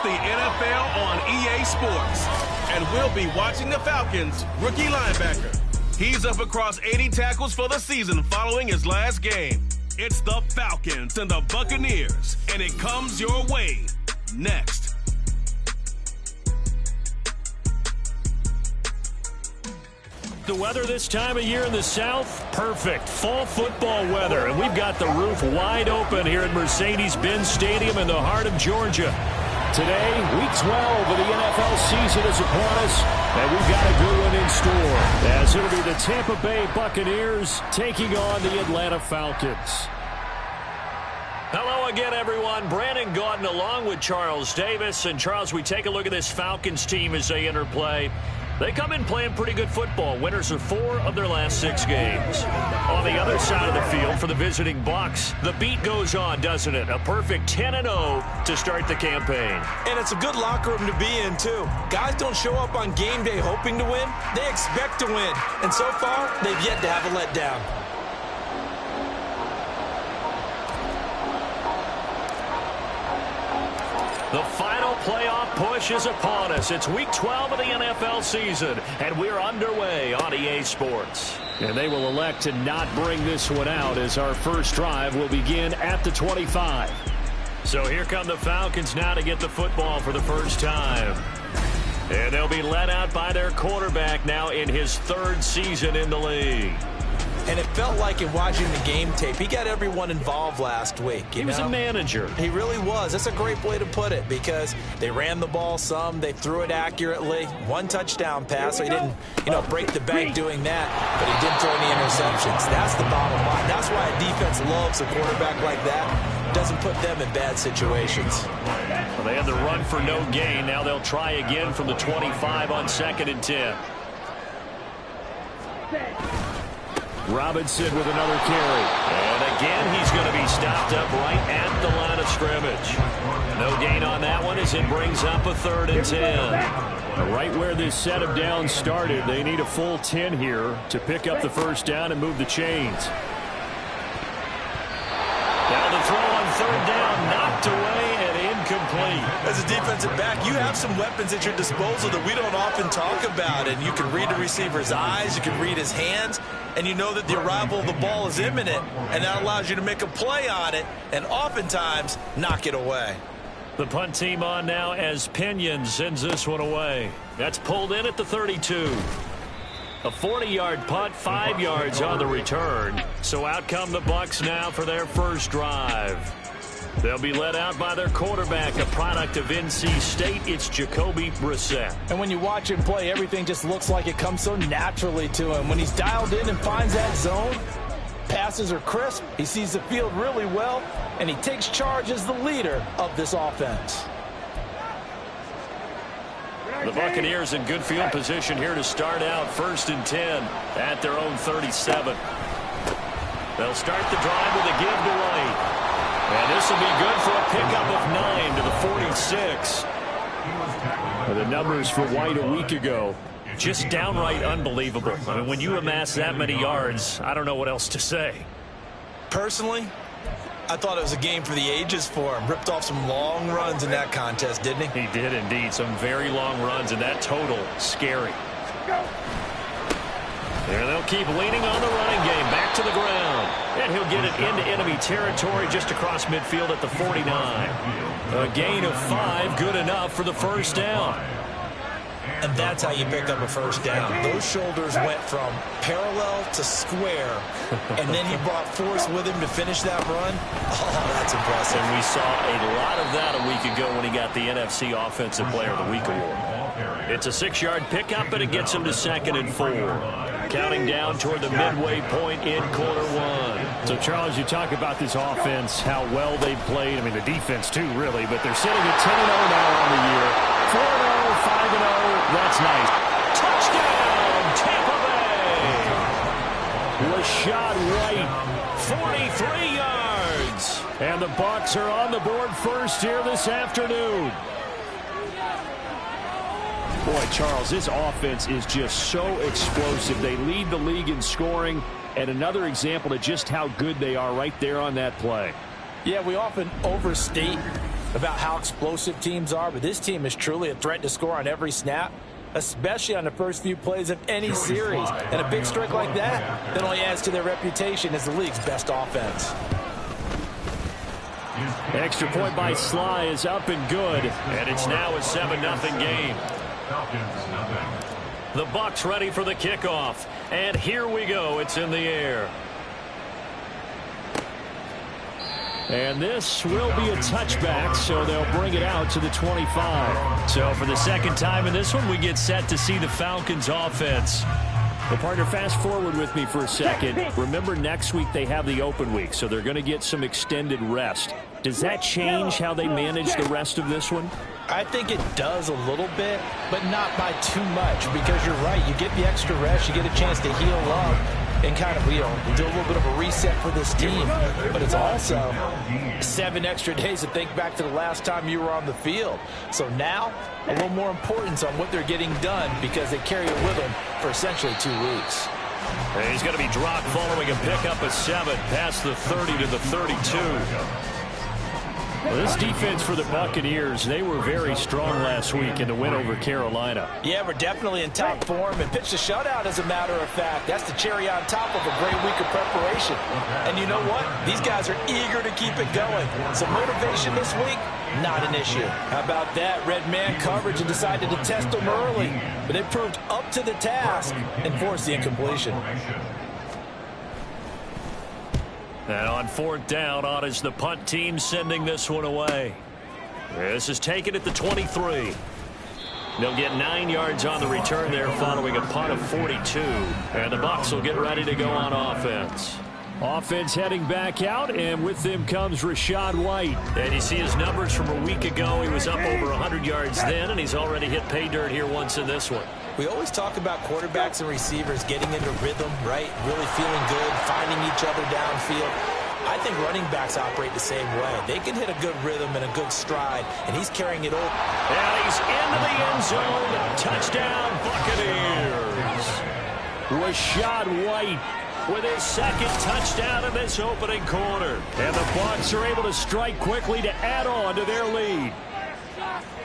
the NFL on EA Sports. And we'll be watching the Falcons' rookie linebacker. He's up across 80 tackles for the season following his last game. It's the Falcons and the Buccaneers, and it comes your way next. The weather this time of year in the South, perfect. Fall football weather, and we've got the roof wide open here at Mercedes-Benz Stadium in the heart of Georgia. Today, Week 12 of the NFL season is upon us, and we've got a good one in store, as it'll be the Tampa Bay Buccaneers taking on the Atlanta Falcons. Hello again, everyone. Brandon Gaudin along with Charles Davis. And, Charles, we take a look at this Falcons team as they enter play. They come in playing pretty good football. Winners of 4 of their last 6 games. On the other side of the field for the visiting Bucs, the beat goes on, doesn't it? A perfect 10-0 to start the campaign. And it's a good locker room to be in, too. Guys don't show up on game day hoping to win. They expect to win. And so far, they've yet to have a letdown. The final playoff push is upon us. It's Week 12 of the NFL season, and we're underway on EA Sports. And they will elect to not bring this one out, as our first drive will begin at the 25. So here come the Falcons now to get the football for the first time. And they'll be led out by their quarterback now in his 3rd season in the league. And it felt like in watching the game tape, he got everyone involved last week. He was a manager. He really was. That's a great way to put it, because they ran the ball some, they threw it accurately. 1 touchdown pass, so he didn't, break the bank doing that, but he didn't throw any interceptions. That's the bottom line. That's why a defense loves a quarterback like that. Doesn't put them in bad situations. Well, they had the run for no gain. Now they'll try again from the 25 on 2nd and 10. Robinson with another carry. And again, he's going to be stopped up right at the line of scrimmage. No gain on that one as it brings up a 3rd and 10. Right where this set of downs started, they need a full 10 here to pick up the first down and move the chains. Now the throw on 3rd down, knocked away and incomplete. As a defensive back, you have some weapons at your disposal that we don't often talk about. And you can read the receiver's eyes, you can read his hands, and you know that the arrival of the ball is imminent. And that allows you to make a play on it and oftentimes knock it away. The punt team on now as Pinion sends this one away. That's pulled in at the 32. A 40-yard punt, 5 yards on the return. So out come the Bucs now for their first drive. They'll be led out by their quarterback, a product of NC State. It's Jacoby Brissett. And when you watch him play, everything just looks like it comes so naturally to him. When he's dialed in and finds that zone, passes are crisp, he sees the field really well, and he takes charge as the leader of this offense. The Buccaneers in good field position here to start out 1st and 10 at their own 37. They'll start the drive with a give to White. And this will be good for a pickup of 9 to the 46. The numbers for White a week ago, just downright unbelievable. I mean, when you amass that many yards, I don't know what else to say. Personally, I thought it was a game for the ages for him. Ripped off some long runs in that contest, didn't he? He did indeed. Some very long runs, and that total, scary. And they'll keep leaning on the running game. Back to the ground. And he'll get it into enemy territory just across midfield at the 49. A gain of 5, good enough for the first down. And that's how you pick up a first down. Those shoulders went from parallel to square, and then he brought force with him to finish that run. Oh, that's impressive. And we saw a lot of that a week ago when he got the NFC Offensive Player of the Week award. It's a 6-yard pickup, and it gets him to 2nd and 4. Counting down toward the midway point in quarter 1. So, Charles, you talk about this offense, how well they've played. I mean, the defense, too, really. But they're sitting at 10-0 now on the year. 4-0, 5-0. That's nice. Touchdown, Tampa Bay. Rashad White, 43 yards. And the Bucs are on the board first here this afternoon. Boy, Charles, this offense is just so explosive. They lead the league in scoring, and another example of just how good they are right there on that play. Yeah, we often overstate about how explosive teams are, but this team is truly a threat to score on every snap, especially on the first few plays of any series. And a big strike like that only adds to their reputation as the league's best offense. Extra point by Sly is up and good, and it's now a 7-0 game. The Bucs ready for the kickoff, and here we go. It's in the air. And this will be a touchback, so they'll bring it out to the 25. So for the second time in this one, we get set to see the Falcons offense. Well, partner, fast forward with me for a second. Remember, next week they have the open week, so they're going to get some extended rest. Does that change how they manage the rest of this one? I think it does a little bit, but not by too much, because you're right. You get the extra rest, you get a chance to heal up, and kind of, do a little bit of a reset for this team. But it's also 7 extra days to think back to the last time you were on the field. So now, a little more importance on what they're getting done, because they carry it with them for essentially 2 weeks. And he's going to be dropped following a pickup of 7 past the 30 to the 32. Well, this defense for the Buccaneers, they were very strong last week in the win over Carolina. Yeah, we're definitely in top form and pitched a shutout, as a matter of fact. That's the cherry on top of a great week of preparation. And you know what? These guys are eager to keep it going. So motivation this week, not an issue. How about that? Red man coverage and decided to test them early. But they proved up to the task and forced the incompletion. And on 4th down, on is the punt team sending this one away. This is taken at the 23. They'll get 9 yards on the return there following a punt of 42. And the Bucs will get ready to go on offense. Offense heading back out, and with them comes Rachaad White. And you see his numbers from a week ago. He was up over 100 yards then, and he's already hit pay dirt here once in this one. We always talk about quarterbacks and receivers getting into rhythm, right? Really feeling good, finding each other downfield. I think running backs operate the same way. They can hit a good rhythm and a good stride, and he's carrying it over. And he's into the end zone. Touchdown, Buccaneers. Rachaad White with his 2nd touchdown in this opening quarter. And the Bucs are able to strike quickly to add on to their lead.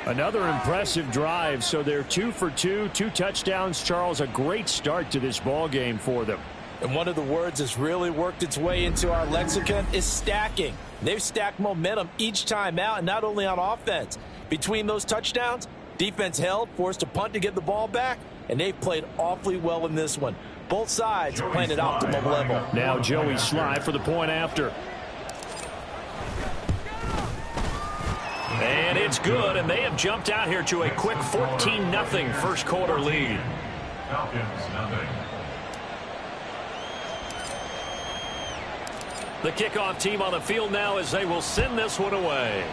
Another impressive drive, so they're 2 for 2, 2 touchdowns. Charles, a great start to this ball game for them. And one of the words that's really worked its way into our lexicon is stacking. They've stacked momentum each time out, and not only on offense. Between those touchdowns, defense held, forced a punt to get the ball back, and they've played awfully well in this one. Both sides playing at optimum level. Now Joey Sly for the point after. And it's good, and they have jumped out here to a quick 14-0 first quarter lead. The kickoff team on the field now as they will send this one away.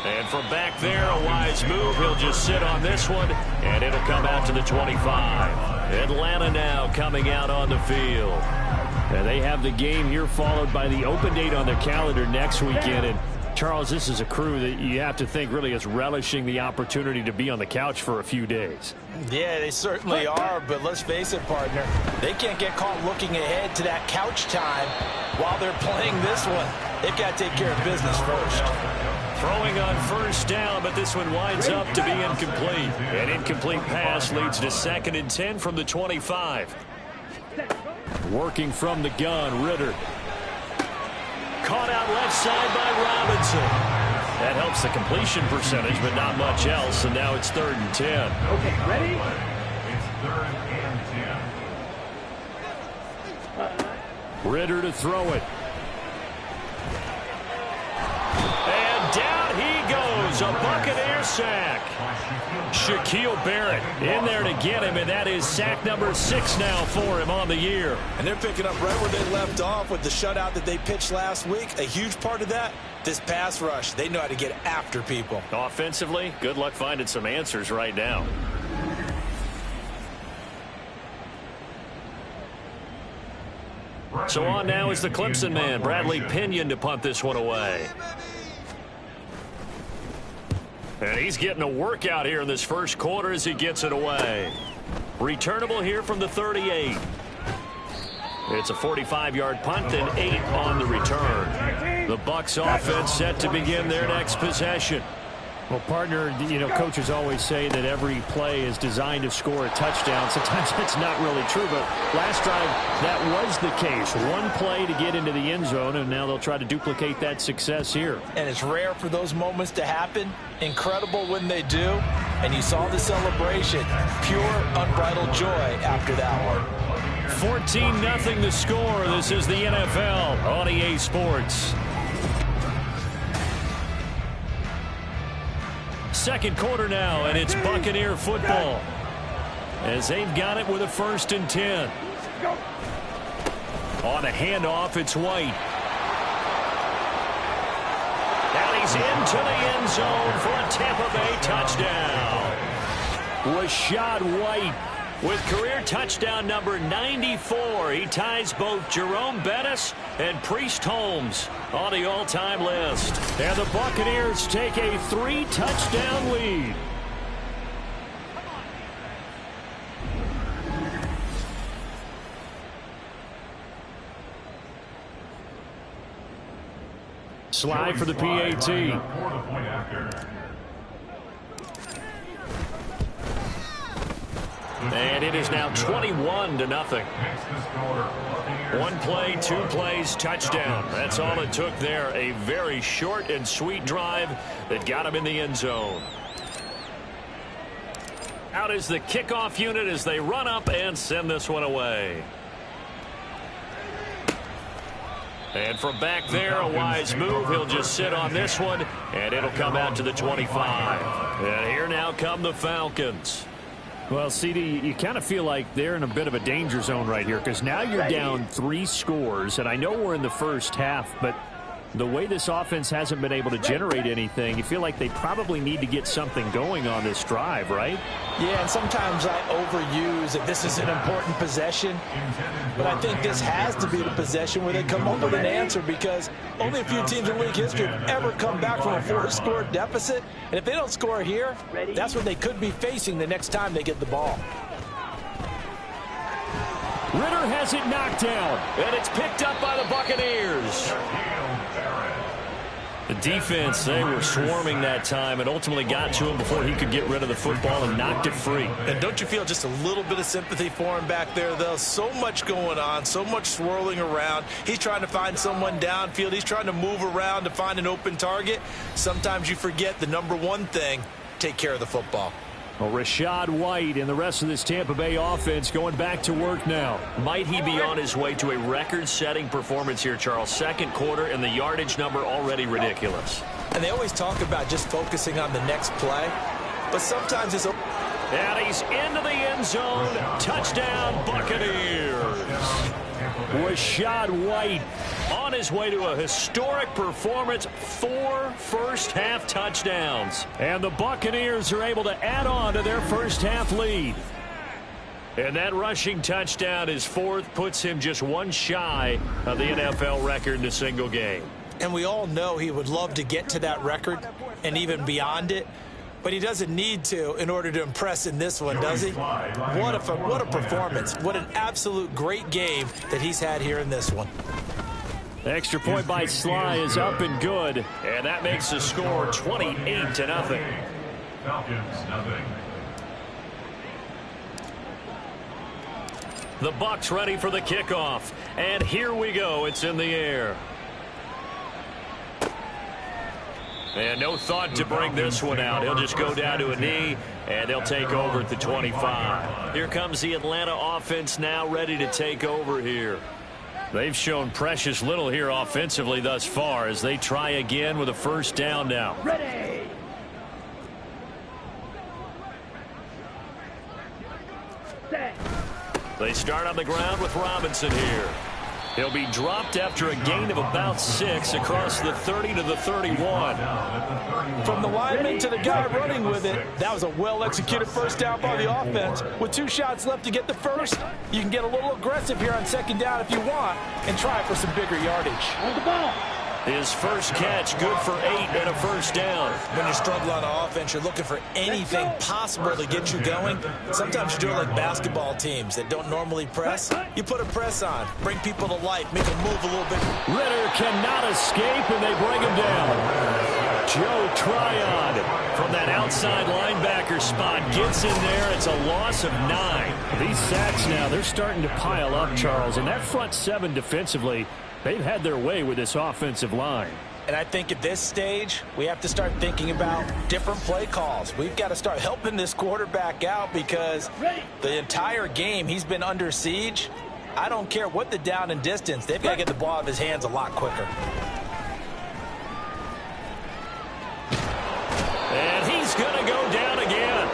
And from back there, a wise move. He'll just sit on this one, and it'll come out to the 25. Atlanta now coming out on the field. And they have the game here followed by the open date on their calendar next weekend. And Charles, this is a crew that you have to think really is relishing the opportunity to be on the couch for a few days. Yeah, they certainly are, but let's face it, partner. They can't get caught looking ahead to that couch time while they're playing this one. They've got to take care of business first. Throwing on 1st down, but this one winds up to be incomplete. An incomplete pass leads to 2nd and 10 from the 25. Working from the gun, Ritter. Caught out left side by Robinson. That helps the completion percentage, but not much else, and now it's 3rd and 10. Okay, ready? It's 3rd and 10. Ritter to throw it. And down he goes, a Buccaneer sack. Shaquille Barrett in there to get him, and that is sack number 6 now for him on the year. And they're picking up right where they left off with the shutout that they pitched last week. A huge part of that, this pass rush. They know how to get after people. Offensively, good luck finding some answers right now. So on now is the Clemson man, Bradley Pinion, to punt this one away. And he's getting a workout here in this first quarter as he gets it away. Returnable here from the 38. It's a 45-yard punt and 8 on the return. The Bucs offense set to begin their next possession. Well, partner, you know, coaches always say that every play is designed to score a touchdown. Sometimes it's not really true, but last drive, that was the case. One play to get into the end zone, and now they'll try to duplicate that success here. And it's rare for those moments to happen. Incredible when they do. And you saw the celebration. Pure, unbridled joy after that one. 14-0 the score. This is the NFL on EA Sports. Second quarter now, and it's Buccaneer football as they've got it with a 1st and 10. On a handoff, it's White. And he's into the end zone for a Tampa Bay touchdown. Rashad White with career touchdown number 94. He ties both Jerome Bettis and Priest Holmes on the all-time list. And the Buccaneers take a 3-touchdown lead. Slide for the PAT. And it is now 21-0. One play, 2 plays, touchdown. That's all it took there. A very short and sweet drive that got him in the end zone. Out is the kickoff unit as they run up and send this one away. And from back there, a wise move. He'll just sit on this one, and it'll come out to the 25. And here now come the Falcons. Well, CD, you kind of feel like they're in a bit of a danger zone right here because now you're down 3 scores, and I know we're in the first half, but the way this offense hasn't been able to generate anything, you feel like they probably need to get something going on this drive, right? Yeah, and sometimes I overuse that this is an important possession, but I think this has to be the possession where they come up with an answer because only a few teams in league history have ever come back from a 4-score deficit, and if they don't score here, that's what they could be facing the next time they get the ball. Ritter has it knocked down, and it's picked up by the Buccaneers. The defense, they were swarming that time and ultimately got to him before he could get rid of the football and knocked it free. And don't you feel just a little bit of sympathy for him back there, though? So much going on, so much swirling around. He's trying to find someone downfield. He's trying to move around to find an open target. Sometimes you forget the number one thing, take care of the football. Well, Rashad White and the rest of this Tampa Bay offense going back to work now. Might he be on his way to a record-setting performance here, Charles? Second quarter, and the yardage number already ridiculous. And they always talk about just focusing on the next play, but sometimes it's... And he's into the end zone. Touchdown, Buccaneers. Rashad White on his way to a historic performance, 4 first-half touchdowns. And the Buccaneers are able to add on to their first-half lead. And that rushing touchdown, his 4th, puts him just 1 shy of the NFL record in a single game. And we all know he would love to get to that record and even beyond it. But he doesn't need to in order to impress in this one, does he? What a performance. What an absolute great game that he's had here in this one. Extra point by Sly is up and good. And that makes the score 28-0. Falcons, nothing. The Bucs ready for the kickoff. And here we go. It's in the air. And no thought to bring this one out. He'll just go down to a knee, and they'll take over at the 25. Here comes the Atlanta offense now ready to take over here. They've shown precious little here offensively thus far as they try again with a first down now. Ready. They start on the ground with Robinson here. He'll be dropped after a gain of about 6 across the 30 to the 31. From the lineman to the guy running with it, that was a well-executed first down by the offense. With 2 shots left to get the first, you can get a little aggressive here on second down if you want and try for some bigger yardage. On the ball. His first catch, good for 8 and a first down. When you're struggling on offense, you're looking for anything possible to get you going. Sometimes you do it like basketball teams that don't normally press. You put a press on, bring people to life, make them move a little bit. Ritter cannot escape, and they bring him down. Joe Tryon from that outside linebacker spot gets in there. It's a loss of 9. These sacks now, they're starting to pile up, Charles, and that front 7 defensively, they've had their way with this offensive line. And I think at this stage, we have to start thinking about different play calls. We've got to start helping this quarterback out because the entire game he's been under siege. I don't care what the down and distance. They've got to get the ball out of his hands a lot quicker. And he's going to go down again.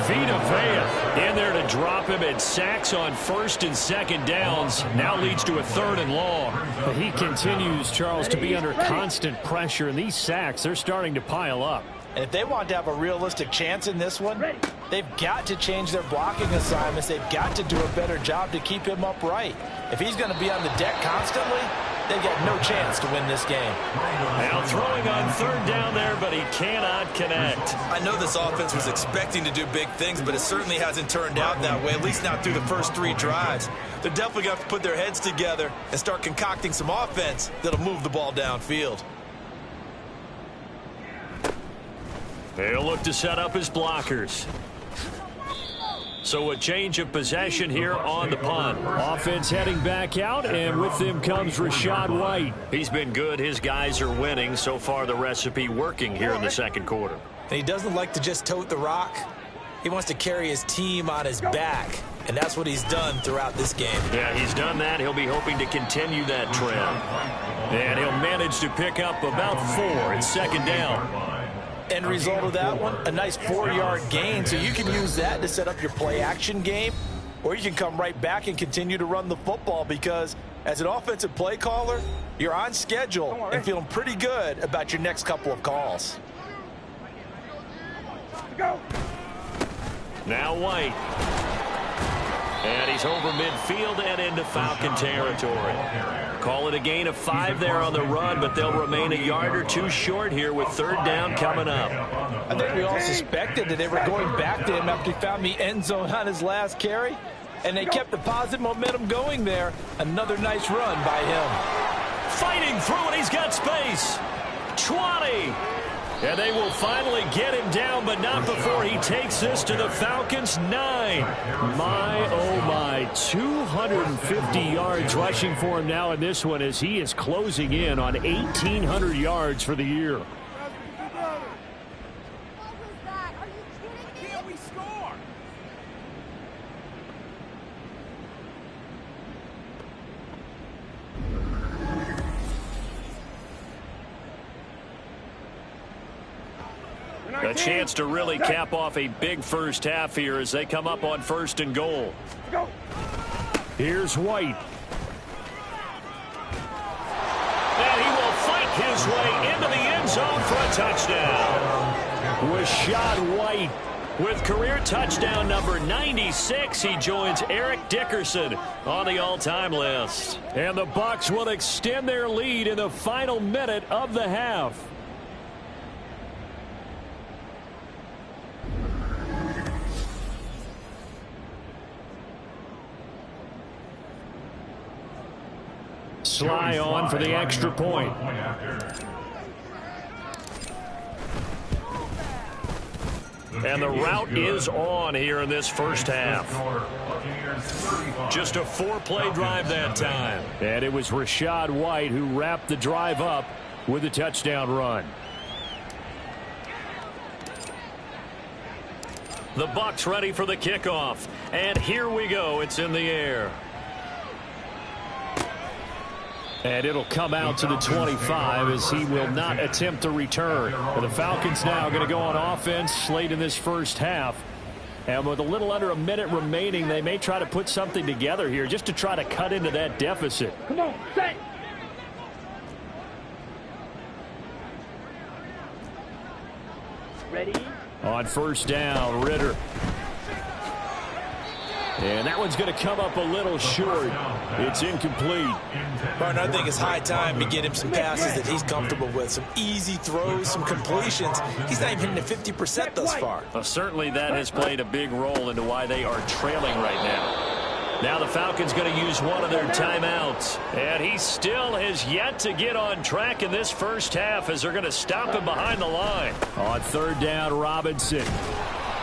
Vita Vea in there to drop him, and sacks on 1st and 2nd downs. Now leads to a 3rd and long. But he continues, Charles, to be under constant pressure, and these sacks, they're starting to pile up. And if they want to have a realistic chance in this one, they've got to change their blocking assignments. They've got to do a better job to keep him upright. If he's going to be on the deck constantly, they've got no chance to win this game. Now throwing on 3rd down there, but he cannot connect. I know this offense was expecting to do big things, but it certainly hasn't turned out that way, at least not through the first 3 drives. They're definitely going to have to put their heads together and start concocting some offense that'll move the ball downfield. They'll look to set up his blockers. So a change of possession here on the punt. Offense heading back out, and with them comes Rachaad White. He's been good. His guys are winning. So far, the recipe working here in the 2nd quarter. And he doesn't like to just tote the rock. He wants to carry his team on his back, and that's what he's done throughout this game. Yeah, he's done that. He'll be hoping to continue that trend. And he'll manage to pick up about 4 in 2nd down. End result of that one, a nice 4-yard gain, so you can use that to set up your play-action game, or you can come right back and continue to run the football because as an offensive play caller, you're on schedule and feeling pretty good about your next couple of calls. Now White. And he's over midfield and into Falcon territory. Call it a gain of 5 there on the run, but they'll remain a yard or 2 short here with 3rd down coming up. I think we all suspected that they were going back to him after he found the end zone on his last carry, and they kept the positive momentum going there. Another nice run by him. Fighting through, and he's got space. 20. And they will finally get him down, but not before he takes this to the Falcons' 9. My, oh my, 250 yards rushing for him now in this one as he is closing in on 1,800 yards for the year. A chance to really cap off a big first half here as they come up on 1st and goal. Here's White. And he will fight his way into the end zone for a touchdown. Rachaad White. With career touchdown number 96, he joins Eric Dickerson on the all-time list. And the Bucs will extend their lead in the final minute of the half. Sly on for the extra point. And the route is on here in this first half. Just a 4-play drive that time. And it was Rachaad White who wrapped the drive up with a touchdown run. The Bucs ready for the kickoff. And here we go. It's in the air. And it'll come out to the 25 as he will not attempt to return. And the Falcons now going to go on offense late in this first half. And with a little under a minute remaining, they may try to put something together here just to try to cut into that deficit. Come on, set. Ready? On 1st down, Ritter. And that one's going to come up a little short. It's incomplete. Martin, I think it's high time to get him some passes that he's comfortable with. Some easy throws, some completions. He's not even hitting the 50% thus far. Well, certainly that has played a big role into why they are trailing right now. Now the Falcons going to use one of their timeouts. And he still has yet to get on track in this first half as they're going to stop him behind the line. On third down, Robinson.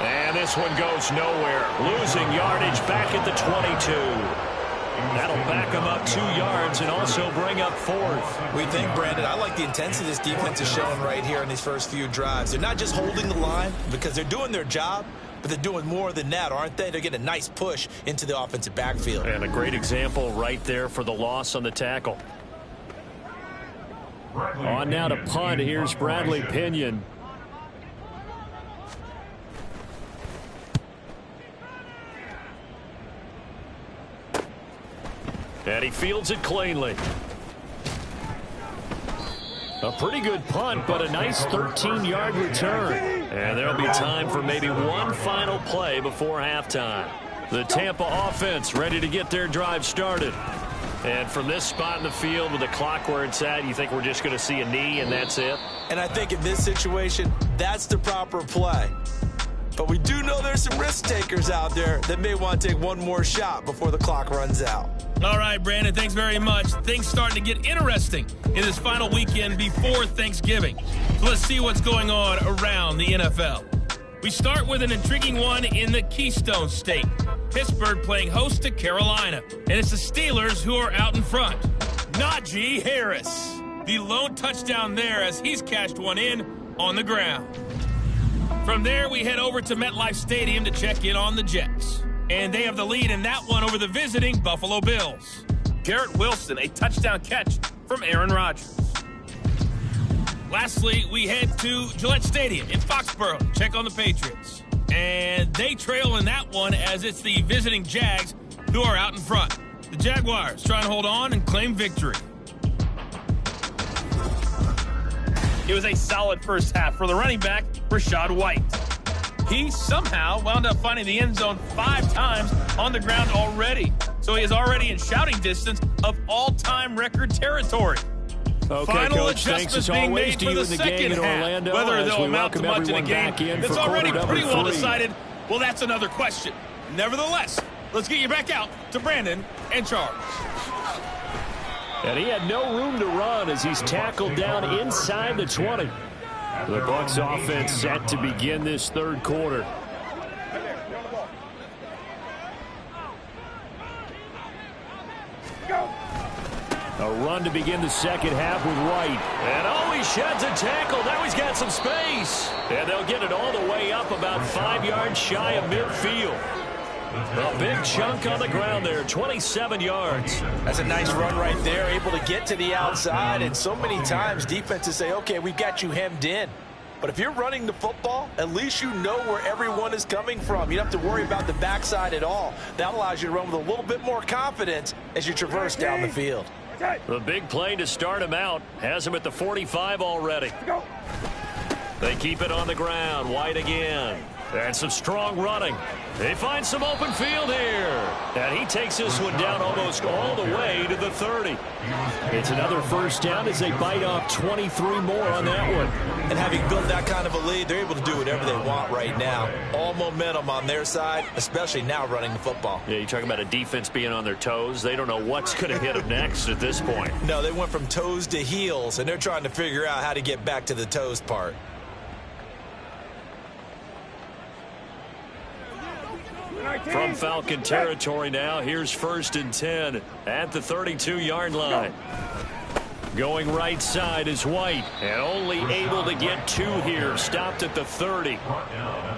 And this one goes nowhere. Losing yardage back at the 22. That'll back him up 2 yards and also bring up 4th. We think, Brandon, I like the intensity this defense is showing right here in these first few drives. They're not just holding the line because they're doing their job, but they're doing more than that, aren't they? They're getting a nice push into the offensive backfield. And a great example right there for the loss on the tackle. On now to punt. Here's Bradley Pinion. And he fields it cleanly. A pretty good punt, but a nice 13-yard return. And there'll be time for maybe one final play before halftime. The Tampa offense ready to get their drive started. And from this spot in the field with the clock where it's at, you think we're just going to see a knee and that's it? And I think in this situation, that's the proper play. But we do know there's some risk takers out there that may want to take one more shot before the clock runs out. All right, Brandon, thanks very much. Things starting to get interesting in this final weekend before Thanksgiving. So let's see what's going on around the NFL. We start with an intriguing one in the Keystone State. Pittsburgh playing host to Carolina. And it's the Steelers who are out in front. Najee Harris, the lone touchdown there as he's cashed one in on the ground. From there, we head over to MetLife Stadium to check in on the Jets. And they have the lead in that one over the visiting Buffalo Bills. Garrett Wilson, a touchdown catch from Aaron Rodgers. Lastly, we head to Gillette Stadium in Foxborough to check on the Patriots. And they trail in that one as it's the visiting Jags who are out in front. The Jaguars trying to hold on and claim victory. It was a solid first half for the running back, Rachaad White. He somehow wound up finding the end zone 5 times on the ground already. So he is already in shouting distance of all-time record territory. Okay, Final Coach, adjustments thanks as being always made to for you the in the game second in half. Orlando. Whether they'll amount to much in a game that's already pretty well 3. decided, well, that's another question. Nevertheless, let's get you back out to Brandon and Charles. And he had no room to run as he's tackled down inside the 20. The Bucs offense set to begin this third quarter. A run to begin the second half with White. And he sheds a tackle. Now he's got some space. And they'll get it all the way up about 5 yards shy of midfield. A big chunk on the ground there, 27 yards. That's a nice run right there, able to get to the outside. And so many times defenses say, okay, we've got you hemmed in. But if you're running the football, at least you know where everyone is coming from. You don't have to worry about the backside at all. That allows you to run with a little bit more confidence as you traverse down the field. The big play to start him out has him at the 45 already. They keep it on the ground. White again. And some strong running. They find some open field here. And he takes this one down almost all the way to the 30. It's another first down as they bite off 23 more on that one. And having built that kind of a lead, they're able to do whatever they want right now. All momentum on their side, especially now running the football. Yeah, you talk about a defense being on their toes. They don't know what's going to hit them next at this point. No, they went from toes to heels, and they're trying to figure out how to get back to the toes part. From Falcon territory now, here's 1st and 10 at the 32-yard line. Going right side is White, and only able to get 2 here, stopped at the 30.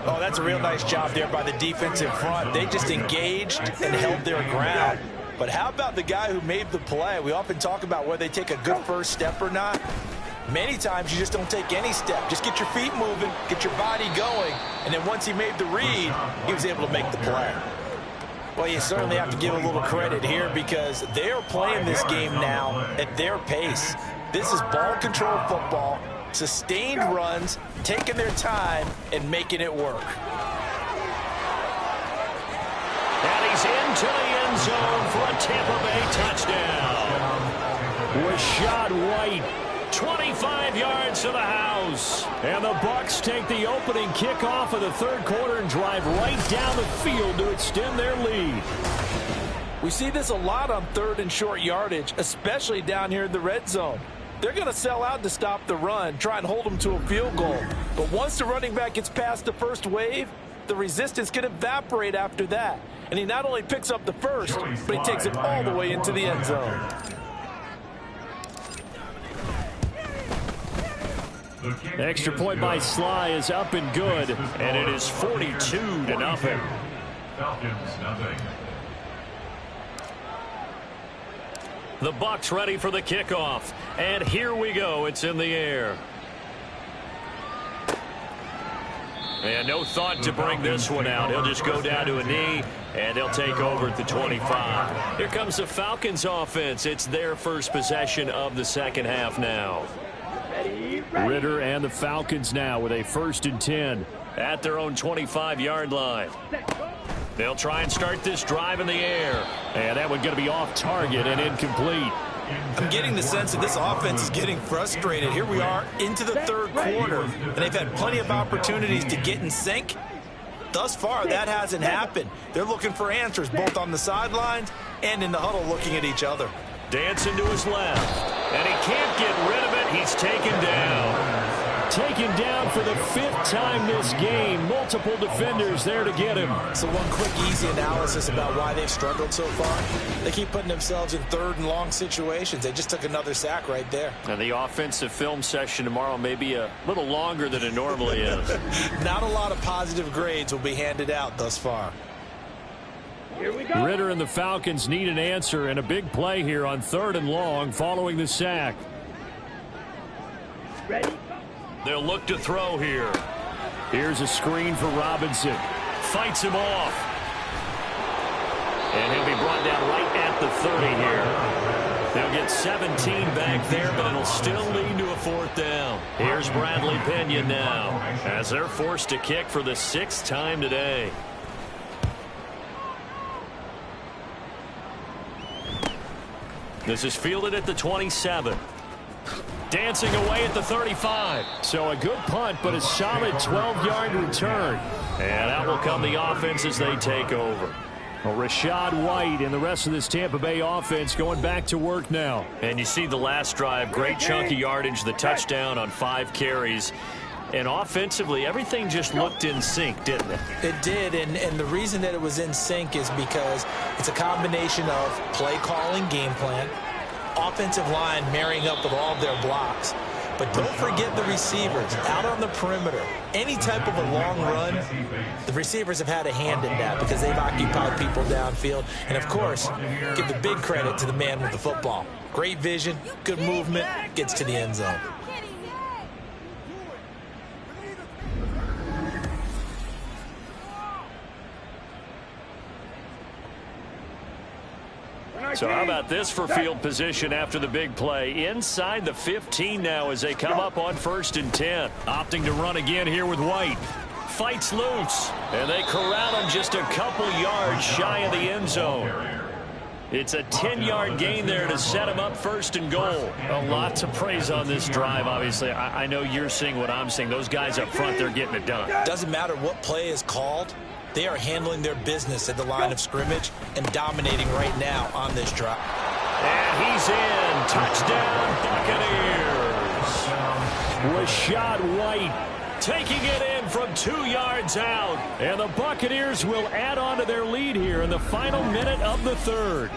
Oh, that's a real nice job there by the defense in front. They just engaged and held their ground. But how about the guy who made the play? We often talk about whether they take a good first step or not. Many times you just don't take any step. Just get your feet moving, get your body going, and then once he made the read, he was able to make the play. Well, you certainly have to give a little credit here because they're playing this game now at their pace. This is ball control football, sustained runs, taking their time, and making it work. And he is into the end zone for a Tampa Bay touchdown. Rashad White, 25 yards to the house. And the Bucs take the opening kickoff of the third quarter and drive right down the field to extend their lead. We see this a lot on third and short yardage, especially down here in the red zone. They're going to sell out to stop the run, try and hold them to a field goal. But once the running back gets past the first wave, the resistance can evaporate after that. And he not only picks up the first, but he takes it all the way into the end zone. Extra point by Sly is up and good, and it is 42-0. Falcons, nothing. The Bucs ready for the kickoff, and here we go. It's in the air. And no thought to bring this one out. He'll just go down to a knee, and they'll take over at the 25. Here comes the Falcons offense. It's their first possession of the second half now. Ritter and the Falcons now with a 1st and 10 at their own 25-yard line. They'll try and start this drive in the air. And that one going to be off target and incomplete. I'm getting the sense that this offense is getting frustrated. Here we are into the third quarter, and they've had plenty of opportunities to get in sync. Thus far, that hasn't happened. They're looking for answers both on the sidelines and in the huddle looking at each other. Dancing to his left, and he can't get rid of it. He's taken down. Taken down for the 5th time this game. Multiple defenders there to get him. So one quick, easy analysis about why they've struggled so far. They keep putting themselves in third and long situations. They just took another sack right there. And the offensive film session tomorrow may be a little longer than it normally is. Not a lot of positive grades will be handed out thus far. Here we go. Ritter and the Falcons need an answer, and a big play here on 3rd and long following the sack. Ready? They'll look to throw here. Here's a screen for Robinson. Fights him off. And he'll be brought down right at the 30 here. They'll get 17 back there, but it'll still lead to a 4th down. Here's Bradley Pinion now, as they're forced to kick for the 6th time today. This is fielded at the 27. Dancing away at the 35. So a good punt, but a solid 12-yard return. And out will come the offense as they take over. Well, Rashad White and the rest of this Tampa Bay offense going back to work now. And you see the last drive, great chunk of yardage, the touchdown on 5 carries. And offensively, everything just looked in sync, didn't it? It did, and the reason that it was in sync is because it's a combination of play calling, game plan, offensive line marrying up with all of their blocks. But don't forget the receivers out on the perimeter. Any type of a long run, the receivers have had a hand in that because they've occupied people downfield. And, of course, give the big credit to the man with the football. Great vision, good movement, gets to the end zone. So how about this for field position after the big play? Inside the 15 now as they come up on 1st and 10. Opting to run again here with White. Fights loose, and they corral him just a couple yards shy of the end zone. It's a 10-yard gain there to set him up 1st and goal. A lot to praise on this drive, obviously. I know you're seeing what I'm seeing. Those guys up front, they're getting it done. Doesn't matter what play is called. They are handling their business at the line of scrimmage and dominating right now on this drive. And he's in. Touchdown, Buccaneers. Rashad White taking it in from 2 yards out. And the Buccaneers will add on to their lead here in the final minute of the 3rd.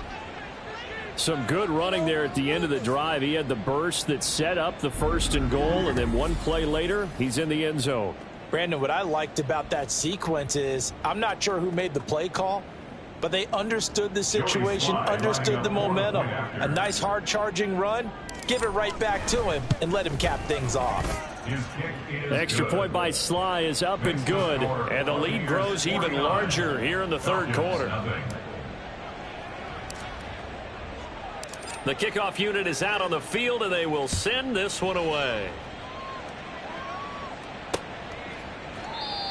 Some good running there at the end of the drive. He had the burst that set up the 1st and goal, and then one play later, he's in the end zone. Brandon, what I liked about that sequence is I'm not sure who made the play call, but they understood the situation, understood the momentum. A nice hard-charging run, give it right back to him, and let him cap things off. Extra point by Sly is up and good, and the lead grows even larger here in the 3rd quarter. The kickoff unit is out on the field, and they will send this one away.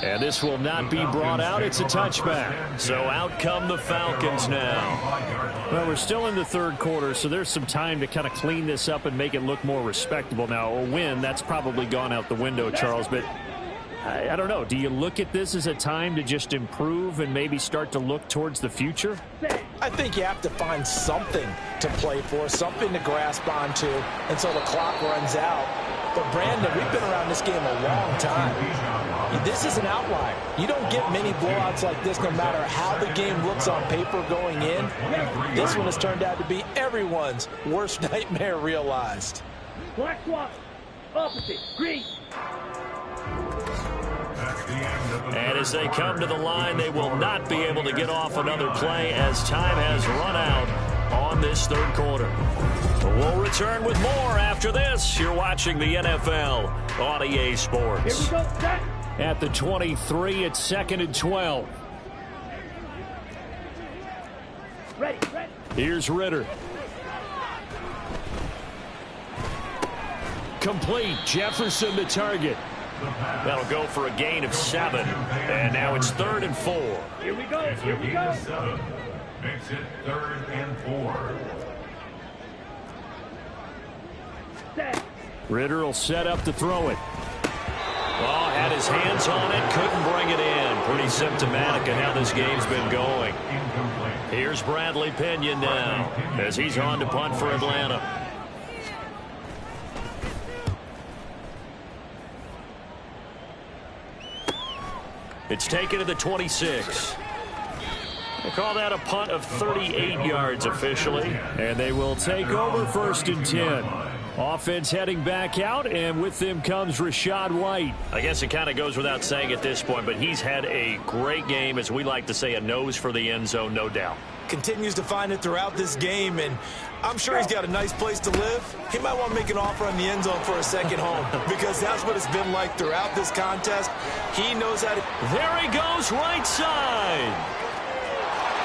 And this will not be brought out. It's a touchback. So out come the Falcons now. Well, we're still in the third quarter, so there's some time to kind of clean this up and make it look more respectable. Now, a win, that's probably gone out the window, Charles, but I don't know. Do you look at this as a time to just improve and maybe start to look towards the future? I think you have to find something to play for, something to grasp onto until the clock runs out. But, Brandon, we've been around this game a long time. This is an outlier. You don't get many blowouts like this no matter how the game looks on paper going in. This one has turned out to be everyone's worst nightmare realized. Black swap. Opposite. Green. And as they come to the line, they will not be able to get off another play as time has run out on this third quarter. We'll return with more after this. You're watching the NFL on EA Sports. Here we go. Set. At the 23, it's 2nd and 12. Ready. Ready. Here's Ritter. Complete. Jefferson the target. That'll go for a gain of 7. And now it's 3rd and 4. Here we go. Here we go. 7 makes it 3rd and 4. Set. Ritter will set up to throw it. Oh, had his hands on it, couldn't bring it in. Pretty symptomatic of how this game's been going. Here's Bradley Pinion now as he's on to punt for Atlanta. It's taken to the 26. They call that a punt of 38 yards officially. And they will take over 1st and 10. Offense heading back out, and with them comes Rachaad White. I guess it kind of goes without saying at this point, but he's had a great game, as we like to say, a nose for the end zone, no doubt. Continues to find it throughout this game, and I'm sure he's got a nice place to live. He might want to make an offer on the end zone for a second home because that's what it's been like throughout this contest. He knows how to... There he goes, right side.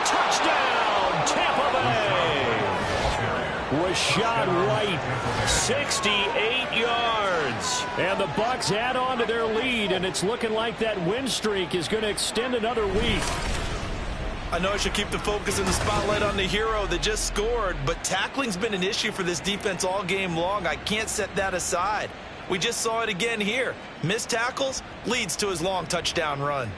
Touchdown, Tampa Bay. Rachaad White, 68 yards. and the Bucs add on to their lead, and it's looking like that win streak is going to extend another week. I know I should keep the focus and the spotlight on the hero that just scored, but tackling's been an issue for this defense all game long. I can't set that aside. We just saw it again here. Missed tackles leads to his long touchdown run.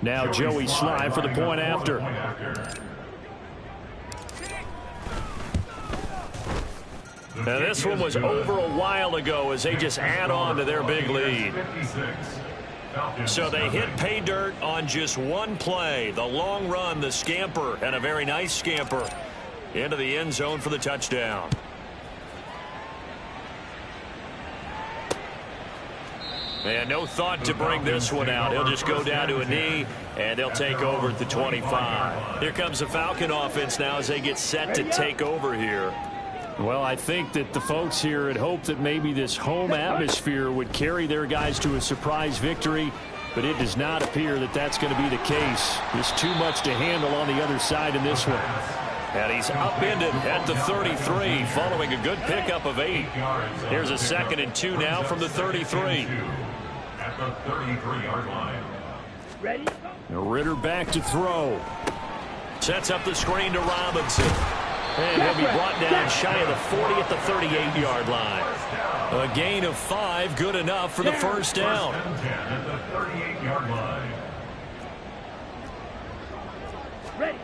Now Joey Slye for the point after. Now this one was over a while ago as they just add on to their big lead. So they hit pay dirt on just one play. The long run, the scamper, and a very nice scamper into the end zone for the touchdown. And no thought to bring this one out. He'll just go down to a knee, and they'll take over at the 25. Here comes the Falcon offense now as they get set to take over here. Well, I think that the folks here had hoped that maybe this home atmosphere would carry their guys to a surprise victory, but it does not appear that that's going to be the case. There's too much to handle on the other side in this one. And he's upended at the 33 following a good pickup of 8. Here's a 2nd and 2 now from the 33. At the 33-yard line. Ready? Ritter back to throw. Sets up the screen to Robinson. And he'll be brought down shy of the 40 at the 38-yard line. A gain of 5, good enough for the first down. 1st and 10 at the 38-yard line. Ready?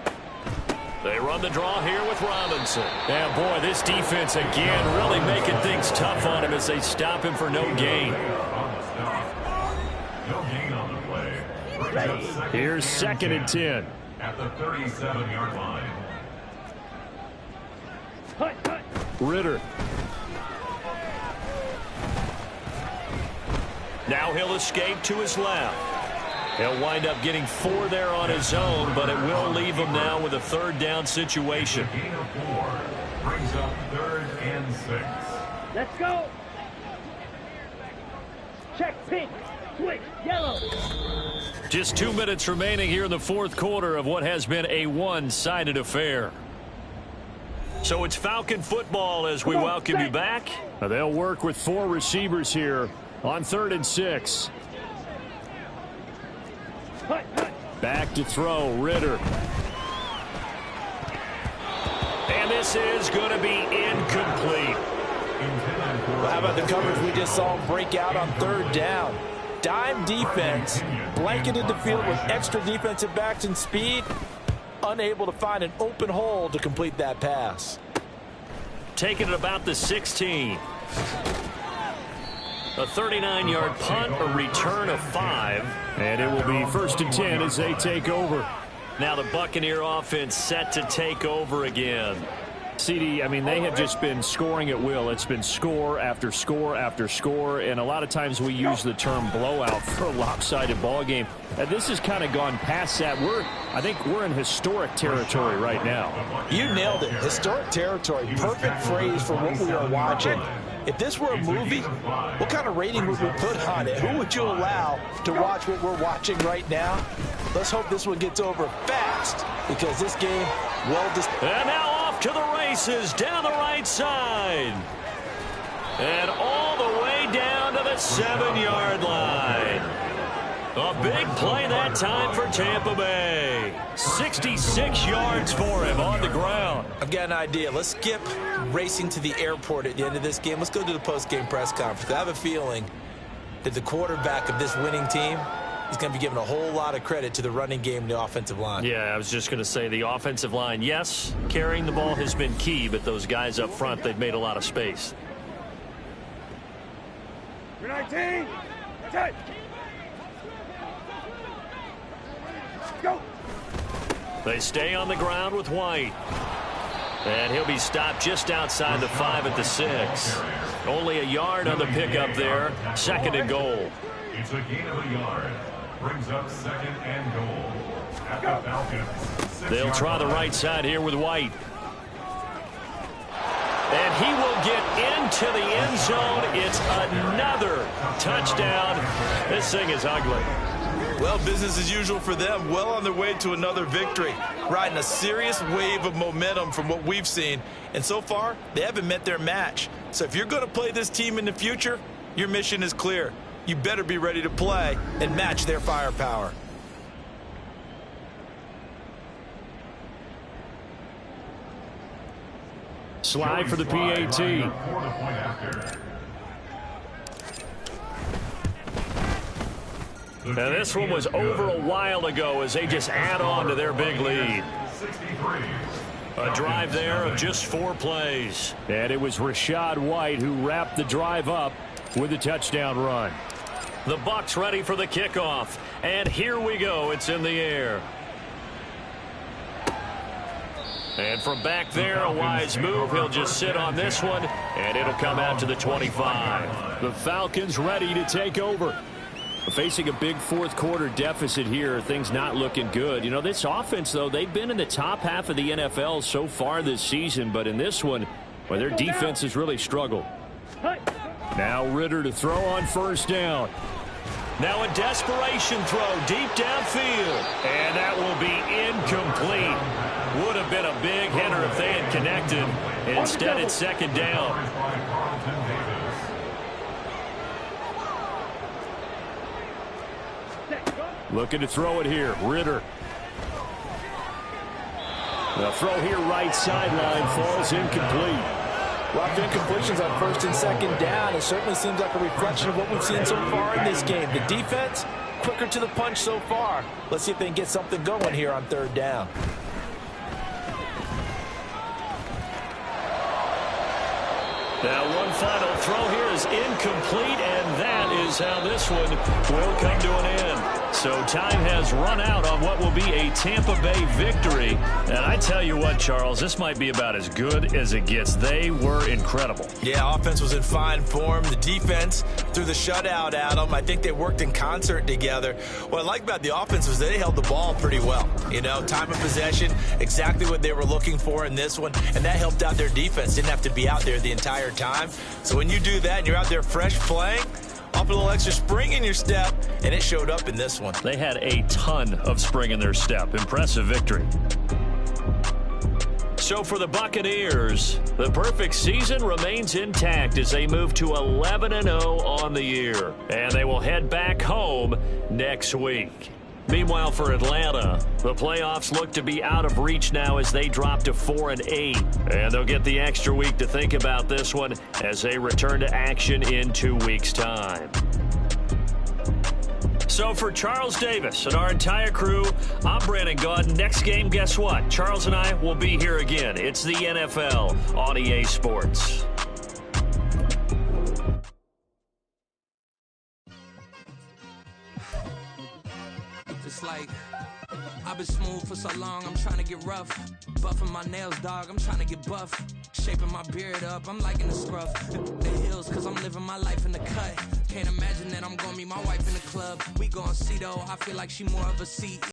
They run the draw here with Robinson. And boy, this defense again really making things tough on him as they stop him for no gain. No gain on the play. Brings up 2nd Here's 2nd and 10. at the 37-yard line. Hut, hut. Ritter. Now he'll escape to his left. He'll wind up getting 4 there on his own, but it will leave him now with a 3rd down situation. Gain of 4 brings up 3rd and 6. Let's go. Check pink. Switch. Yellow. Just 2 minutes remaining here in the fourth quarter of what has been a one-sided affair. So it's Falcon football as we welcome you back. They'll work with 4 receivers here on 3rd and 6. Back to throw, Ritter. And this is going to be incomplete. Well, how about the coverage we just saw him break out on 3rd down? Dime defense, blanketed the field with extra defensive backs and speed, unable to find an open hole to complete that pass. Taking it about the 16. A 39-yard punt, a return of 5. And it will be 1st and 10 as they take over. Now the Buccaneer offense set to take over again. CD, I mean, they have just been scoring at will. It's been score after score after score, and a lot of times we use the term blowout for a lopsided ball game. This has kind of gone past that. I think we're in historic territory right now. You nailed it. Historic territory. Perfect phrase for what we are watching. If this were a movie, what kind of rating would we put on it? Who would you allow to watch what we're watching right now? Let's hope this one gets over fast, because this game, and now off to the races down the right side. And all the way down to the 7-yard line. A big play that time for Tampa Bay. 66 yards for him on the ground. I've got an idea. Let's skip racing to the airport at the end of this game. Let's go to the post-game press conference. I have a feeling that the quarterback of this winning team is going to be given a whole lot of credit to the running game and the offensive line. Yeah, I was just going to say the offensive line, yes, carrying the ball has been key, but those guys up front, they've made a lot of space. 19. Touch. Go. They stay on the ground with White. And he'll be stopped just outside the 5 at the 6. Only a yard on the pickup there. 2nd and goal. It's a gain of a yard. Brings up 2nd and goal. At the Falcons. They'll try the right side here with White. And he will get into the end zone. It's another touchdown. This thing is ugly. Well, business as usual for them. Well on their way to another victory. Riding a serious wave of momentum from what we've seen. And so far, they haven't met their match. So if you're going to play this team in the future, your mission is clear. You better be ready to play and match their firepower. Slide for the PAT. Now this one was over a while ago as they just add on to their big lead. A drive there of just 4 plays. And it was Rashad White who wrapped the drive up with a touchdown run. The Bucs ready for the kickoff. And here we go. It's in the air. And from back there, a wise move. He'll just sit on this one, and it'll come out to the 25. The Falcons ready to take over. Facing a big fourth quarter deficit here, things not looking good. You know, this offense, though, they've been in the top half of the NFL so far this season, but in this one, well, their defense has really struggled. Now Ritter to throw on 1st down. Now a desperation throw deep downfield. And that will be incomplete. Would have been a big hitter if they had connected. Instead, it's 2nd down. Looking to throw it here. Ritter. The throw here right sideline falls incomplete. Lots of incompletions on 1st and 2nd down. It certainly seems like a reflection of what we've seen so far in this game. The defense, quicker to the punch so far. Let's see if they can get something going here on 3rd down. Now one final throw here is incomplete, and that is how this one will come to an end. So time has run out on what will be a Tampa Bay victory. And I tell you what, Charles, this might be about as good as it gets. They were incredible. Yeah, offense was in fine form. The defense threw the shutout at them. I think they worked in concert together. What I like about the offense was they held the ball pretty well. You know, time of possession, exactly what they were looking for in this one. And that helped out their defense. Didn't have to be out there the entire time. So when you do that and you're out there fresh playing, a little extra spring in your step, and it showed up in this one. They had a ton of spring in their step. Impressive victory. So for the Buccaneers, the perfect season remains intact as they move to 11-0 on the year. And they will head back home next week. Meanwhile, for Atlanta, the playoffs look to be out of reach now as they drop to 4-8. And they'll get the extra week to think about this one as they return to action in 2 weeks' time. So for Charles Davis and our entire crew, I'm Brandon Gaudin. Next game, guess what? Charles and I will be here again. It's the NFL on EA Sports. It's like I've been smooth for so long, I'm trying to get rough. Buffing my nails, dog, I'm trying to get buff. Shaping my beard up, I'm liking the scruff. The hills, cause I'm living my life in the cut. Can't imagine that I'm gonna meet my wife in the club. We gon' see though, I feel like she more of a CEO.